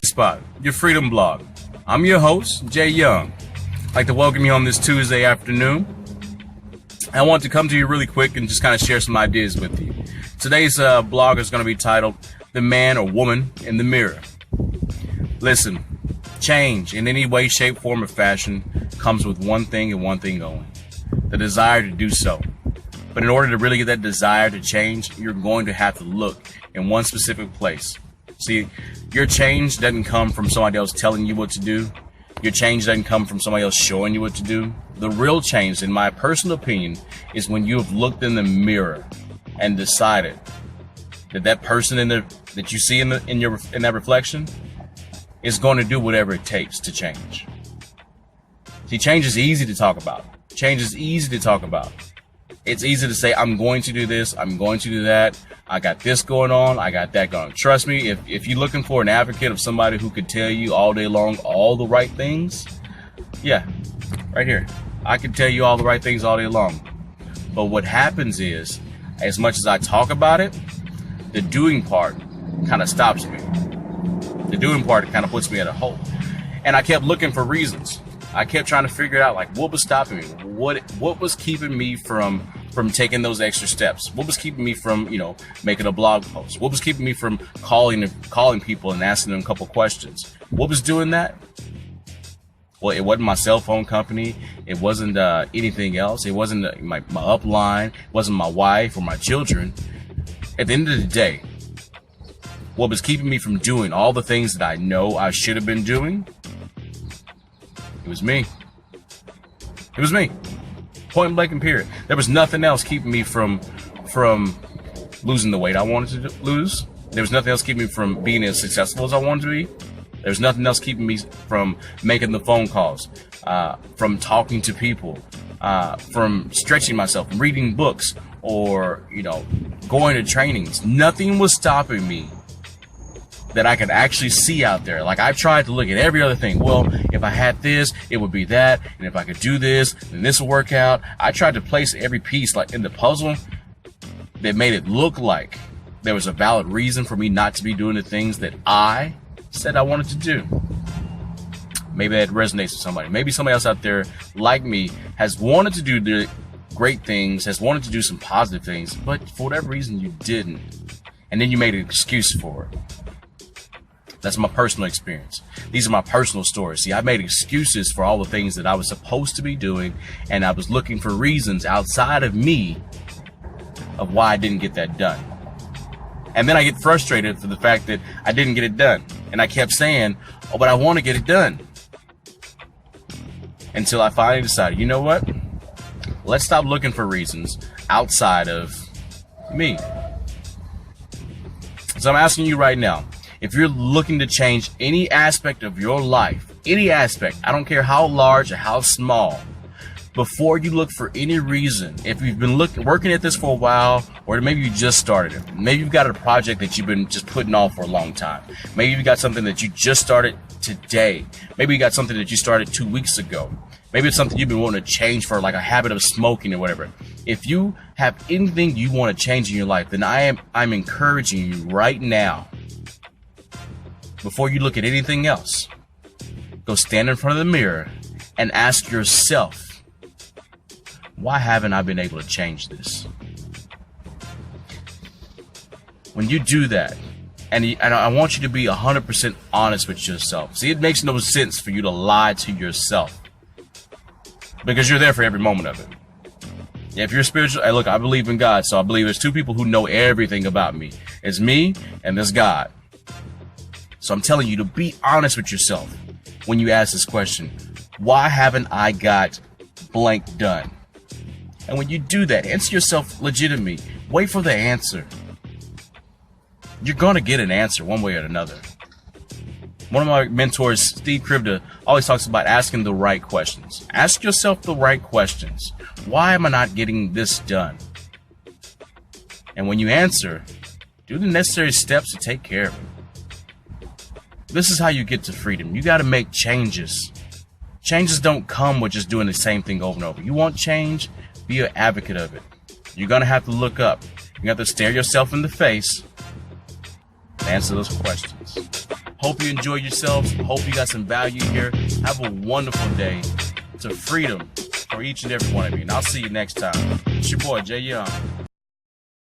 Spot, your freedom blog. I'm your host, Jay Young. I'd like to welcome you on this Tuesday afternoon. I want to come to you really quick and just kind of share some ideas with you. Today's blog is going to be titled, The Man or Woman in the Mirror. Listen, change in any way, shape, form, or fashion comes with one thing and one thing only, the desire to do so. But in order to really get that desire to change, you're going to have to look in one specific place. See, your change doesn't come from somebody else telling you what to do. Your change doesn't come from somebody else showing you what to do. The real change, in my personal opinion, is when you have looked in the mirror and decided that that person that you see in that reflection is going to do whatever it takes to change. See, change is easy to talk about. Change is easy to talk about. It's easy to say, I'm going to do this, I'm going to do that, I got this going on, I got that going on. Trust me, if you're looking for an advocate of somebody who could tell you all day long all the right things, yeah, right here. I can tell you all the right things all day long. But what happens is, as much as I talk about it, the doing part kind of stops me. The doing part kind of puts me at a halt. And I kept looking for reasons. I kept trying to figure out, like, what was stopping me? What was keeping me from taking those extra steps? What was keeping me from, making a blog post? What was keeping me from calling people and asking them a couple questions? What was doing that? Well, it wasn't my cell phone company. It wasn't anything else. It wasn't my upline. It wasn't my wife or my children. At the end of the day, what was keeping me from doing all the things that I know I should have been doing? It was me. It was me. Point blank and period. There was nothing else keeping me from losing the weight I wanted to lose. There was nothing else keeping me from being as successful as I wanted to be. There was nothing else keeping me from making the phone calls, from talking to people, from stretching myself, reading books, or, going to trainings. Nothing was stopping me that I could actually see out there. Like, I tried to look at every other thing. Well, if I had this, it would be that. And if I could do this, then this will work out. I tried to place every piece like in the puzzle that made it look like there was a valid reason for me not to be doing the things that I said I wanted to do. Maybe that resonates with somebody. Maybe somebody else out there like me has wanted to do the great things, has wanted to do some positive things, but for whatever reason you didn't. And then you made an excuse for it. That's my personal experience. These are my personal stories. See, I made excuses for all the things that I was supposed to be doing, and I was looking for reasons outside of me of why I didn't get that done. And then I get frustrated for the fact that I didn't get it done. And I kept saying, oh, but I want to get it done. Until I finally decided, you know what? Let's stop looking for reasons outside of me. So I'm asking you right now, if you're looking to change any aspect of your life, any aspect, I don't care how large or how small, before you look for any reason, if you've been working at this for a while, or maybe you just started it, maybe you've got a project that you've been just putting off for a long time, maybe you've got something that you just started today, maybe you got something that you started 2 weeks ago, maybe it's something you've been wanting to change for, like a habit of smoking or whatever. If you have anything you want to change in your life, then I'm encouraging you right now, before you look at anything else, go stand in front of the mirror and ask yourself, why haven't I been able to change this? When you do that, and I want you to be 100% honest with yourself. See, it makes no sense for you to lie to yourself, because you're there for every moment of it. If you're spiritual, hey, look, I believe in God, so I believe there's two people who know everything about me. It's me and there's God. So I'm telling you to be honest with yourself when you ask this question. Why haven't I got blank done? And when you do that, answer yourself legitimately. Wait for the answer. You're going to get an answer one way or another. One of my mentors, Steve Krivda, always talks about asking the right questions. Ask yourself the right questions. Why am I not getting this done? And when you answer, Do the necessary steps to take care of it. This is how you get to freedom. You got to make changes. Changes don't come with just doing the same thing over and over. You want change? Be an advocate of it. You're going to have to look up. You have to stare yourself in the face and answer those questions. Hope you enjoy yourselves. Hope you got some value here. Have a wonderful day. To freedom for each and every one of you. And I'll see you next time. It's your boy, Jay Young.